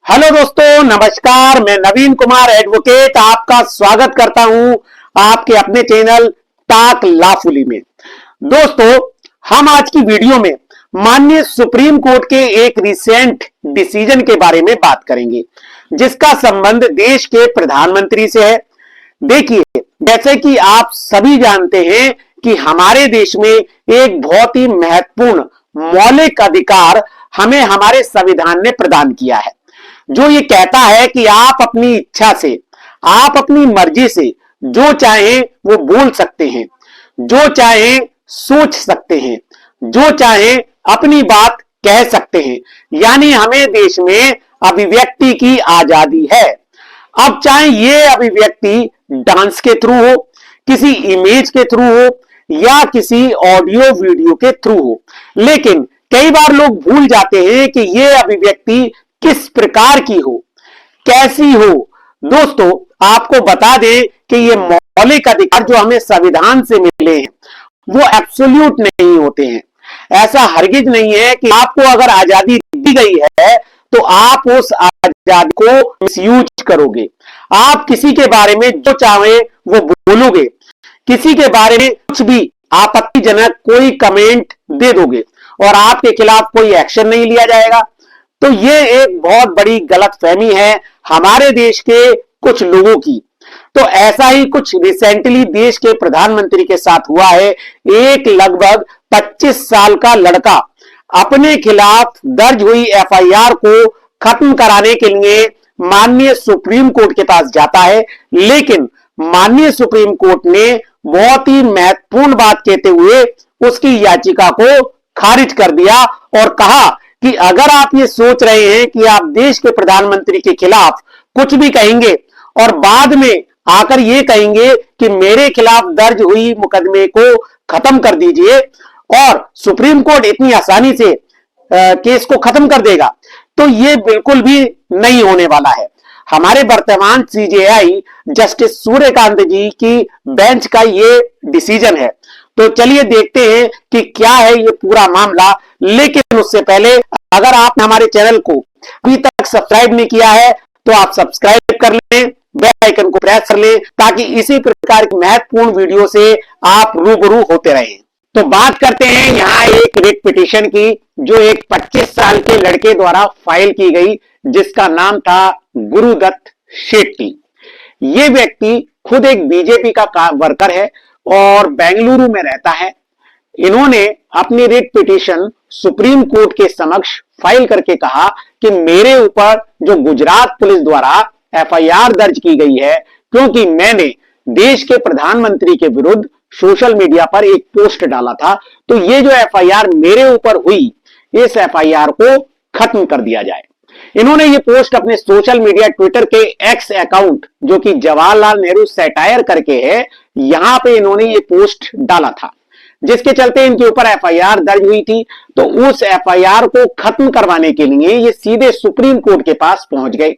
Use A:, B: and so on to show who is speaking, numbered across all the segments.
A: Hello दोस्तों, नमस्कार। मैं नवीन कुमार एडवोकेट आपका स्वागत करता हूं आपके अपने चैनल टाक लाफुली में। दोस्तों, हम आज की वीडियो में माननीय सुप्रीम कोर्ट के एक रिसेंट डिसीजन के बारे में बात करेंगे, जिसका संबंध देश के प्रधानमंत्री से है। देखिए, जैसे कि आप सभी जानते हैं कि हमारे देश में एक बहुत ही महत्वपूर्ण मौलिक अधिकार हमें हमारे संविधान ने प्रदान किया है, जो ये कहता है कि आप अपनी इच्छा से, आप अपनी मर्जी से जो चाहें वो बोल सकते हैं, जो चाहें सोच सकते हैं, जो चाहें अपनी बात कह सकते हैं। यानी हमें देश में अभिव्यक्ति की आजादी है। अब चाहे ये अभिव्यक्ति डांस के थ्रू हो, किसी इमेज के थ्रू हो या किसी ऑडियो वीडियो के थ्रू हो, लेकिन कई बार लोग भूल जाते हैं कि ये अभिव्यक्ति किस प्रकार की हो, कैसी हो। दोस्तों, आपको बता दें कि ये मौलिक अधिकार जो हमें संविधान से मिले हैं वो एब्सोल्यूट नहीं होते हैं। ऐसा हरगिज नहीं है कि आपको अगर आजादी दी गई है तो आप उस आजादी को मिसयूज करोगे। आप किसी के बारे में जो चाहे वो बोलोगे, किसी के बारे में कुछ भी आपत्तिजनक कोई कमेंट दे दोगे और आपके खिलाफ कोई एक्शन नहीं लिया जाएगा। तो ये एक बहुत बड़ी गलतफहमी है हमारे देश के कुछ लोगों की। तो ऐसा ही कुछ रिसेंटली देश के प्रधानमंत्री के साथ हुआ है। एक लगभग 25 साल का लड़का अपने खिलाफ दर्ज हुई एफआईआर को खत्म कराने के लिए माननीय सुप्रीम कोर्ट के पास जाता है, लेकिन माननीय सुप्रीम कोर्ट ने बहुत ही महत्वपूर्ण बात कहते हुए उसकी याचिका को खारिज कर दिया और कहा कि अगर आप ये सोच रहे हैं कि आप देश के प्रधानमंत्री के खिलाफ कुछ भी कहेंगे और बाद में आकर ये कहेंगे कि मेरे खिलाफ दर्ज हुई मुकदमे को खत्म कर दीजिए और सुप्रीम कोर्ट इतनी आसानी से केस को खत्म कर देगा, तो ये बिल्कुल भी नहीं होने वाला है। हमारे वर्तमान सीजेआई जस्टिस सूर्यकांत जी की बेंच का ये डिसीजन है। तो चलिए देखते हैं कि क्या है ये पूरा मामला। लेकिन उससे पहले अगर आपने हमारे चैनल को अभी तक सब्सक्राइब नहीं किया है तो आप सब्सक्राइब कर लें, बेल आइकन को प्रेस कर लें, ताकि इसी प्रकार की महत्वपूर्ण वीडियो से आप रूबरू होते रहें। तो बात करते हैं यहाँ एक रिट पिटीशन की, जो एक 25 साल के लड़के द्वारा फाइल की गई, जिसका नाम था गुरुदत्त शेट्टी। ये व्यक्ति खुद एक बीजेपी का वर्कर है और बेंगलुरु में रहता है। इन्होंने अपनी रिट पिटीशन सुप्रीम कोर्ट के समक्ष फाइल करके कहा कि मेरे ऊपर जो गुजरात पुलिस द्वारा एफआईआर दर्ज की गई है, क्योंकि मैंने देश के प्रधानमंत्री के विरुद्ध सोशल मीडिया पर एक पोस्ट डाला था, तो ये जो एफआईआर मेरे ऊपर हुई, इस एफआईआर को खत्म कर दिया जाए। इन्होंने ये पोस्ट अपने सोशल मीडिया ट्विटर के एक्स अकाउंट, जो कि जवाहरलाल नेहरू सैटायर करके है, यहां पे इन्होंने ये पोस्ट डाला था, जिसके चलते इनके ऊपर एफआईआर दर्ज हुई थी। तो उस एफआईआर को खत्म करवाने के लिए ये सीधे सुप्रीम कोर्ट के पास पहुंच गए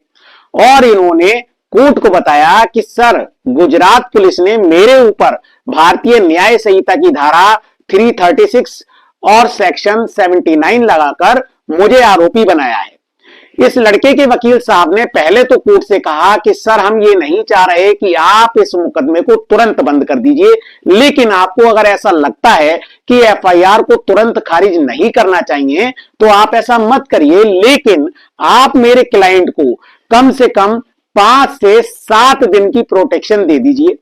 A: और इन्होंने कोर्ट को बताया कि सर, गुजरात पुलिस ने मेरे ऊपर भारतीय न्याय संहिता की धारा 336 और सेक्शन 79 लगाकर मुझे आरोपी बनाया है। इस लड़के के वकील साहब ने पहले तो कोर्ट से कहा कि सर, हम ये नहीं चाह रहे कि आप इस मुकदमे को तुरंत बंद कर दीजिए, लेकिन आपको अगर ऐसा लगता है कि एफआईआर को तुरंत खारिज नहीं करना चाहिए तो आप ऐसा मत करिए, लेकिन आप मेरे क्लाइंट को कम से कम 5 से 7 दिन की प्रोटेक्शन दे दीजिए,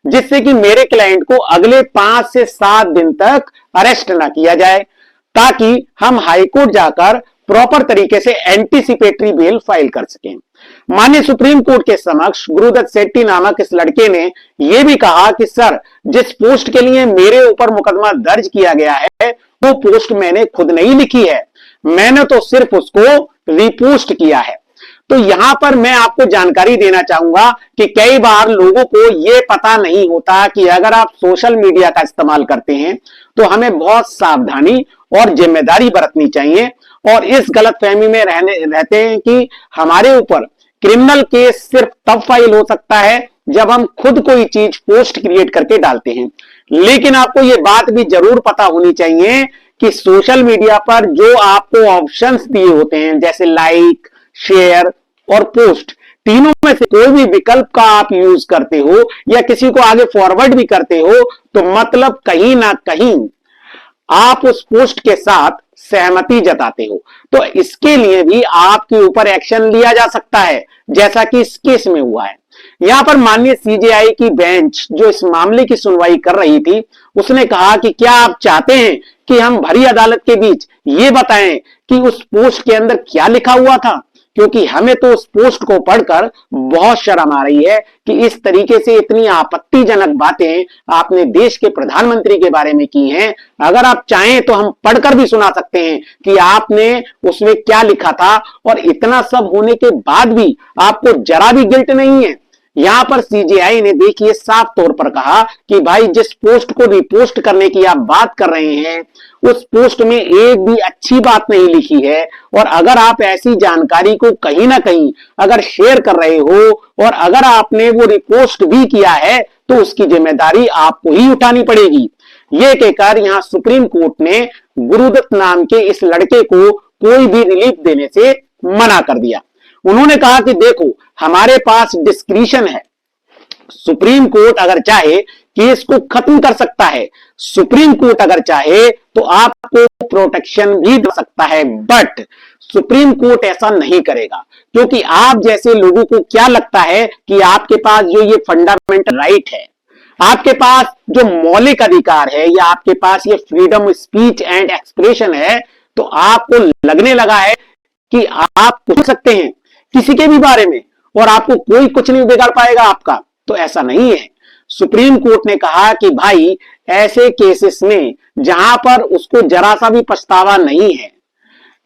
A: जिससे कि मेरे क्लाइंट को अगले 5 से 7 दिन तक अरेस्ट ना किया जाए, ताकि हम हाईकोर्ट जाकर प्रॉपर तरीके से एंटीसिपेटरी बेल फाइल कर सकें। माननीय सुप्रीम कोर्ट के समक्ष गुरुदत्त शेट्टी नामक इस लड़के ने यह भी कहा कि सर, जिस पोस्ट के लिए मेरे ऊपर मुकदमा दर्ज किया गया है वो पोस्ट मैंने खुद नहीं लिखी है, मैंने तो सिर्फ उसको रिपोस्ट किया है। तो यहां पर मैं आपको जानकारी देना चाहूंगा कि कई बार लोगों को यह पता नहीं होता कि अगर आप सोशल मीडिया का इस्तेमाल करते हैं तो हमें बहुत सावधानी और जिम्मेदारी बरतनी चाहिए, और इस गलतफहमी में रहते हैं कि हमारे ऊपर क्रिमिनल केस सिर्फ तब फाइल हो सकता है जब हम खुद कोई चीज पोस्ट क्रिएट करके डालते हैं। लेकिन आपको यह बात भी जरूर पता होनी चाहिए कि सोशल मीडिया पर जो आपको ऑप्शंस दिए होते हैं, जैसे लाइक, शेयर, और पोस्ट, तीनों में से कोई भी विकल्प का आप यूज करते हो या किसी को आगे फॉरवर्ड भी करते हो तो मतलब कहीं ना कहीं आप उस पोस्ट के साथ सहमति जताते हो। तो इसके लिए भी आपके ऊपर एक्शन लिया जा सकता है, जैसा कि इस केस में हुआ है। यहां पर माननीय सीजेआई की बेंच जो इस मामले की सुनवाई कर रही थी, उसने कहा कि क्या आप चाहते हैं कि हम भरी अदालत के बीच ये बताएं कि उस पोस्ट के अंदर क्या लिखा हुआ था, क्योंकि हमें तो उस पोस्ट को पढ़कर बहुत शर्म आ रही है कि इस तरीके से इतनी आपत्तिजनक बातें आपने देश के प्रधानमंत्री के बारे में की हैं। अगर आप चाहें तो हम पढ़कर भी सुना सकते हैं कि आपने उसमें क्या लिखा था, और इतना सब होने के बाद भी आपको जरा भी गिल्ट नहीं है। यहां पर सीजेआई ने देखिए साफ तौर पर कहा कि भाई जिस पोस्ट को रिपोस्ट करने की आप बात कर रहे हैं, उस पोस्ट में एक भी अच्छी बात नहीं लिखी है, और अगर आप ऐसी जानकारी को कहीं ना कहीं अगर शेयर कर रहे हो और अगर आपने वो रिपोस्ट भी किया है तो उसकी जिम्मेदारी आपको ही उठानी पड़ेगी। ये कहकर यहां सुप्रीम कोर्ट ने गुरुदत्त नाम के इस लड़के को कोई भी रिलीफ देने से मना कर दिया। उन्होंने कहा कि देखो, हमारे पास डिस्क्रिशन है, सुप्रीम कोर्ट अगर चाहे केस को खत्म कर सकता है, सुप्रीम कोर्ट अगर चाहे तो आपको प्रोटेक्शन भी दे सकता है, बट सुप्रीम कोर्ट ऐसा नहीं करेगा। क्योंकि आप जैसे लोगों को क्या लगता है कि आपके पास जो ये फंडामेंटल राइट है, आपके पास जो मौलिक अधिकार है, या आपके पास ये फ्रीडम स्पीच एंड एक्सप्रेशन है, तो आपको लगने लगा है कि आप पूछ सकते हैं किसी के भी बारे में और आपको कोई कुछ नहीं बिगाड़ पाएगा आपका। तो ऐसा नहीं है। सुप्रीम कोर्ट ने कहा कि भाई ऐसे केसेस में जहां पर उसको जरा सा भी पछतावा नहीं है,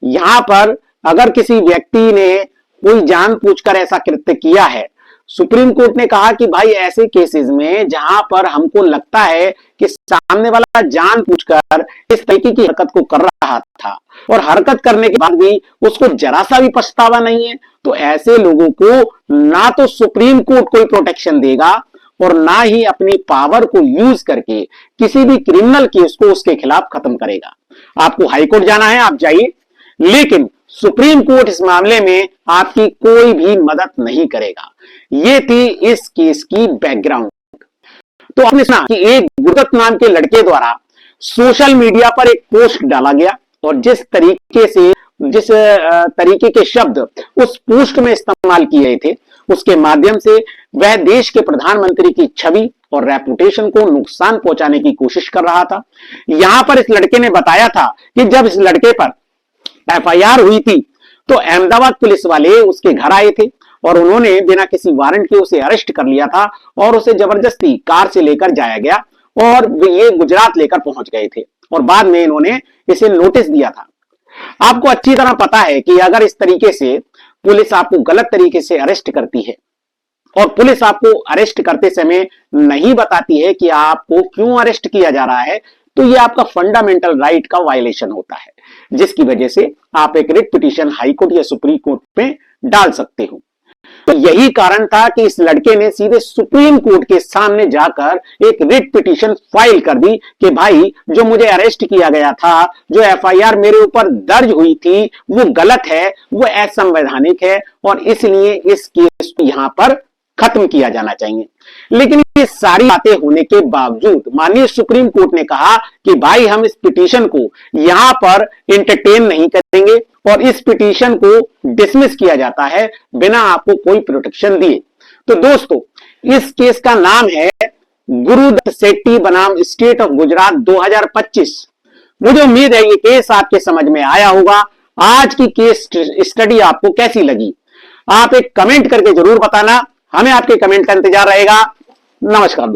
A: यहां पर अगर किसी व्यक्ति ने कोई जानबूझकर ऐसा कृत्य किया है, सुप्रीम कोर्ट ने कहा कि भाई ऐसे केसेस में जहां पर हमको लगता है कि सामने वाला जानबूझकर इस तरीके की हरकत को कर रहा था और हरकत करने के बाद भी उसको जरा सा भी पछतावा नहीं है, तो ऐसे लोगों को ना तो सुप्रीम कोर्ट कोई प्रोटेक्शन देगा और ना ही अपनी पावर को यूज करके किसी भी क्रिमिनल केस को उसके खिलाफ खत्म करेगा। आपको हाईकोर्ट जाना है, आप जाइए, लेकिन सुप्रीम कोर्ट इस मामले में आपकी कोई भी मदद नहीं करेगा। ये थी इस केस की बैकग्राउंड। तो आपने सुना कि एक गुरुदत्त नाम के लड़के द्वारा सोशल मीडिया पर एक पोस्ट डाला गया, और जिस तरीके के शब्द उस पोस्ट में इस्तेमाल किए गए थे, उसके माध्यम से वह देश के प्रधानमंत्री की छवि और रेपुटेशन को नुकसान पहुंचाने की कोशिश कर रहा था। यहां पर इस लड़के ने बताया था कि जब इस लड़के पर एफआईआर हुई थी तो अहमदाबाद पुलिस वाले उसके घर आए थे और उन्होंने बिना किसी वारंट के उसे अरेस्ट कर लिया था और उसे जबरदस्ती कार से लेकर जाया गया और ये गुजरात लेकर पहुंच गए थे, और बाद में इन्होंने इसे नोटिस दिया था। आपको अच्छी तरह पता है कि अगर इस तरीके से पुलिस आपको गलत तरीके से अरेस्ट करती है और पुलिस आपको अरेस्ट करते समय नहीं बताती है कि आपको क्यों अरेस्ट किया जा रहा है, तो ये आपका फंडामेंटल राइट का वायलेशन होता है, जिसकी वजह से आप एक रिट पिटीशन हाई कोर्ट या सुप्रीम कोर्ट में डाल सकते हो। तो यही कारण था कि इस लड़के ने सीधे सुप्रीम कोर्ट के सामने जाकर एक रिट पिटीशन फाइल कर दी कि भाई जो मुझे अरेस्ट किया गया था, जो एफआईआर मेरे ऊपर दर्ज हुई थी, वो गलत है, वो असंवैधानिक है, और इसलिए इस केस को यहां पर खत्म किया जाना चाहिए। लेकिन ये सारी बातें होने के बावजूद माननीय सुप्रीम कोर्ट ने कहा कि भाई हम इस पिटीशन को यहां पर एंटरटेन नहीं करेंगे और इस पिटीशन को डिसमिस किया जाता है बिना आपको कोई प्रोटेक्शन दिए। तो दोस्तों, इस केस का नाम है गुरुदत्त सेट्टी बनाम स्टेट ऑफ गुजरात 2025। मुझे उम्मीद है ये केस आपके समझ में आया होगा। आज की केस स्टडी आपको कैसी लगी, आप एक कमेंट करके जरूर बताना, हमें आपके कमेंट का इंतजार रहेगा। नमस्कार।